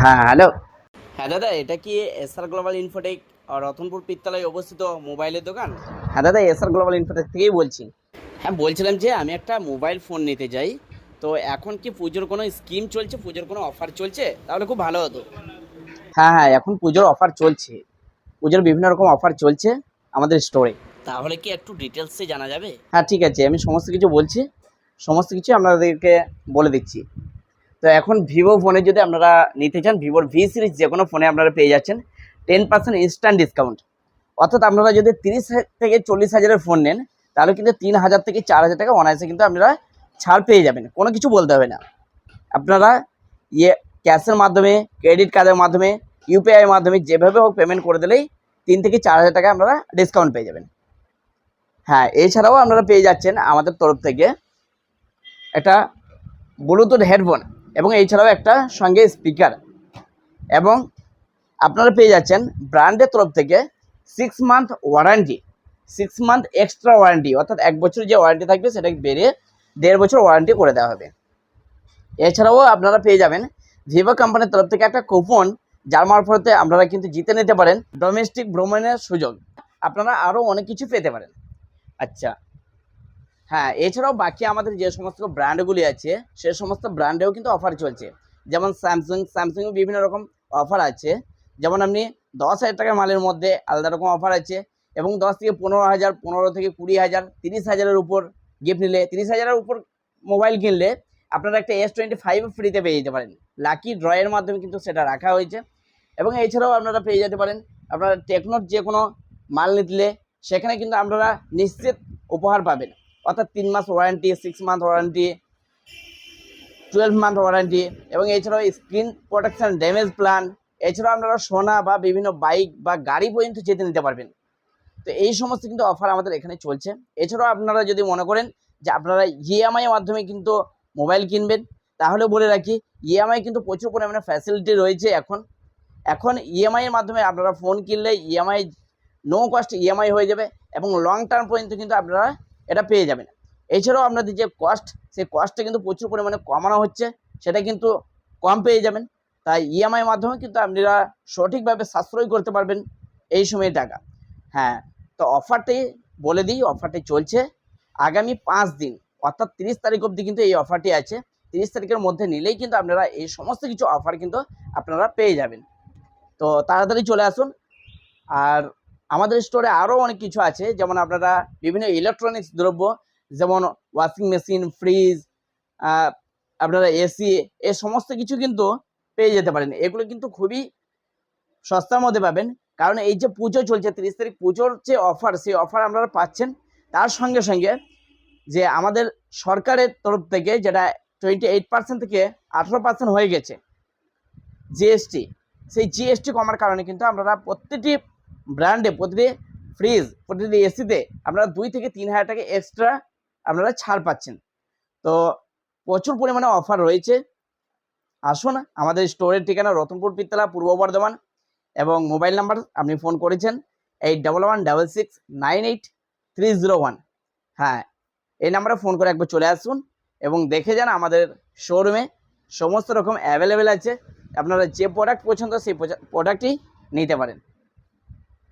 হ্যাঁ, হ্যালো। হ্যাঁ দাদা, এটা কি এসআর গ্লোবাল ইনফোটেক রতনপুর পিত্তালয়ে অবস্থিত মোবাইলের দোকান? হ্যাঁ দাদা, এসআর গ্লোবাল ইনফোটেক থেকেই বলছি। হ্যাঁ, বলছিলাম যে আমি একটা মোবাইল ফোন নিতে চাই। তো এখন কি পুজোর কোনো স্কিম চলছে, পুজোর কোনো অফার চলছে? তাহলে খুব ভালো হতো। হ্যাঁ, হ্যাঁ, এখন পুজোর অফার চলছে। পুজোর বিভিন্ন রকম অফার চলছে আমাদের স্টোরে। তাহলে কি একটু ডিটেলসে জানা যাবে? হ্যাঁ, ঠিক আছে, আমি সমস্ত কিছু বলছি। সমস্ত কিছু আপনাদেরকে বলে দিচ্ছি। তো এখন ভিভো ফোনে যদি আপনারা নিতে চান, ভিভোর ভি সিরিজ যে কোনো ফোনে আপনারা পেয়ে যাচ্ছেন 10% ইনস্ট্যান্ট ডিসকাউন্ট। অর্থাৎ আপনারা যদি 30 থেকে 40 হাজারের ফোন নেন, তাহলে কিন্তু 3000 থেকে 4000 টাকা অনায়াসে কিন্তু আপনারা ছাড় পেয়ে যাবেন। কোনো কিছু বলতে হবে না। আপনারা ইয়ে ক্যাশের মাধ্যমে, ক্রেডিট কার্ডের মাধ্যমে, ইউপিআইয়ের মাধ্যমে যেভাবে হোক পেমেন্ট করে দিলেই 3 থেকে 4000 টাকা আপনারা ডিসকাউন্ট পেয়ে যাবেন। হ্যাঁ, এছাড়াও আপনারা পেয়ে যাচ্ছেন আমাদের তরফ থেকে একটা ব্লুটুথ হেডফোন এবং এছাড়াও একটা সঙ্গে স্পিকার, এবং আপনারা পেয়ে যাচ্ছেন ব্র্যান্ডের তরফ থেকে 6 month warranty, 6 month extra warranty, অর্থাৎ 1 বছর যে ওয়ারেন্টি থাকবে সেটাকে বেড়ে 1.5 বছর ওয়ারেন্টি করে দেওয়া হবে। এছাড়াও আপনারা পেয়ে যাবেন ভিভো কোম্পানির তরফ থেকে একটা কুপন, যার মারফতে আপনারা কিন্তু জিতে নিতে পারেন ডোমেস্টিক ভ্রমণের সুযোগ। আপনারা আরও অনেক কিছু পেতে পারেন। আচ্ছা, হ্যাঁ, এছাড়াও বাকি আমাদের যে সমস্ত ব্র্যান্ডগুলি আছে সে সমস্ত ব্র্যান্ডেও কিন্তু অফার চলছে। যেমন স্যামসাং বিভিন্ন রকম অফার আছে। যেমন আপনি 10,000 টাকার মালের মধ্যে আলাদা রকম অফার আছে, এবং 10 থেকে 15,000, 15 থেকে 20,000, 30,000-এর উপর গিফট নিলে, 30,000-এর উপর মোবাইল কিনলে আপনারা একটা S25 ফ্রিতে পেয়ে যেতে পারেন। লাকি ড্রয়ের মাধ্যমে কিন্তু সেটা রাখা হয়েছে। এবং এছাড়াও আপনারা পেয়ে যেতে পারেন আপনারা টেকনোর যে কোনো মাল নিলে সেখানে কিন্তু আপনারা নিশ্চিত উপহার পাবেন। অর্থাৎ 3 মাস warranty, 6 month warranty, 12 month warranty, এবং এছাড়াও স্ক্রিন প্রোটেকশন ড্যামেজ প্ল্যান। এছাড়াও আপনারা সোনা বা বিভিন্ন বাইক বা গাড়ি পর্যন্ত যেতে নিতে পারবেন। তো এই সমস্ত কিন্তু অফার আমাদের এখানে চলছে। এছাড়াও আপনারা যদি মনে করেন যে আপনারা ইএমআই এর মাধ্যমে কিন্তু মোবাইল কিনবেন, তাহলে বলে রাখি ইএমআই কিন্তু প্রচুর পরিমাণে ফ্যাসিলিটি রয়েছে। এখন ইএমআই এর মাধ্যমে আপনারা ফোন কিনলে ইএমআই নো কস্ট ইএমআই হয়ে যাবে, এবং লং টার্ম পর্যন্ত কিন্তু আপনারা এটা পেয়ে যাবেন। এছাড়াও আপনাদের যে কস্ট, সেই কস্টটা কিন্তু প্রচুর পরিমাণে কমানো হচ্ছে, সেটা কিন্তু কম পেয়ে যাবেন। তাই ইএমআইয়ের মাধ্যমে কিন্তু আপনারা সঠিকভাবে সাশ্রয় করতে পারবেন এই সময়ে টাকা। হ্যাঁ, তো অফারটি বলে দিই, অফারটি চলছে আগামী 5 দিন, অর্থাৎ 30 তারিখ অবধি কিন্তু এই অফারটি আছে। 30 তারিখের মধ্যে নিলেই কিন্তু আপনারা এই সমস্ত কিছু অফার কিন্তু আপনারা পেয়ে যাবেন। তো তাড়াতাড়ি চলে আসুন। আর আমাদের স্টোরে আরও অনেক কিছু আছে, যেমন আপনারা বিভিন্ন ইলেকট্রনিক্স দ্রব্য, যেমন ওয়াশিং মেশিন, ফ্রিজ, আপনারা এসি, এ সমস্ত কিছু কিন্তু পেয়ে যেতে পারেন। এগুলো কিন্তু খুবই সস্তার মধ্যে পাবেন, কারণ এই যে পুজো চলছে, 30 তারিখ পুজোর যে অফার, সেই অফার আপনারা পাচ্ছেন। তার সঙ্গে সঙ্গে যে আমাদের সরকারের তরফ থেকে যেটা 28% থেকে 18% হয়ে গেছে জিএসটি, সেই জিএসটি কমার কারণে কিন্তু আপনারা প্রতিটি ব্র্যান্ডে, প্রতিটি ফ্রিজ, প্রতিটি এসিতে আপনারা 2 থেকে 3,000 টাকা এক্সট্রা আপনারা ছাড় পাচ্ছেন। তো প্রচুর পরিমাণে অফার রয়েছে। আসুন, আমাদের স্টোরের ঠিকানা রতনপুর পিত্তলা, পূর্ব বর্ধমান, এবং মোবাইল নাম্বার আপনি ফোন করেছেন 8116698301। হ্যাঁ, এই নাম্বারে ফোন করে একবার চলে আসুন এবং দেখে যান আমাদের শোরুমে সমস্ত রকম অ্যাভেলেবেল আছে। আপনারা যে প্রোডাক্ট পছন্দ সেই প্রোডাক্টই নিতে পারেন।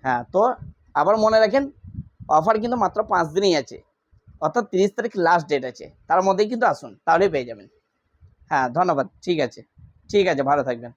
হ্যাঁ, তো আবার মনে রাখেন অফার কিন্তু মাত্র 5 দিনই আছে, অর্থাৎ 30 তারিখ লাস্ট ডেট আছে। তার মধ্যেই কিন্তু আসুন, তাহলেই পেয়ে যাবেন। হ্যাঁ, ধন্যবাদ। ঠিক আছে, ঠিক আছে, ভালো থাকবেন।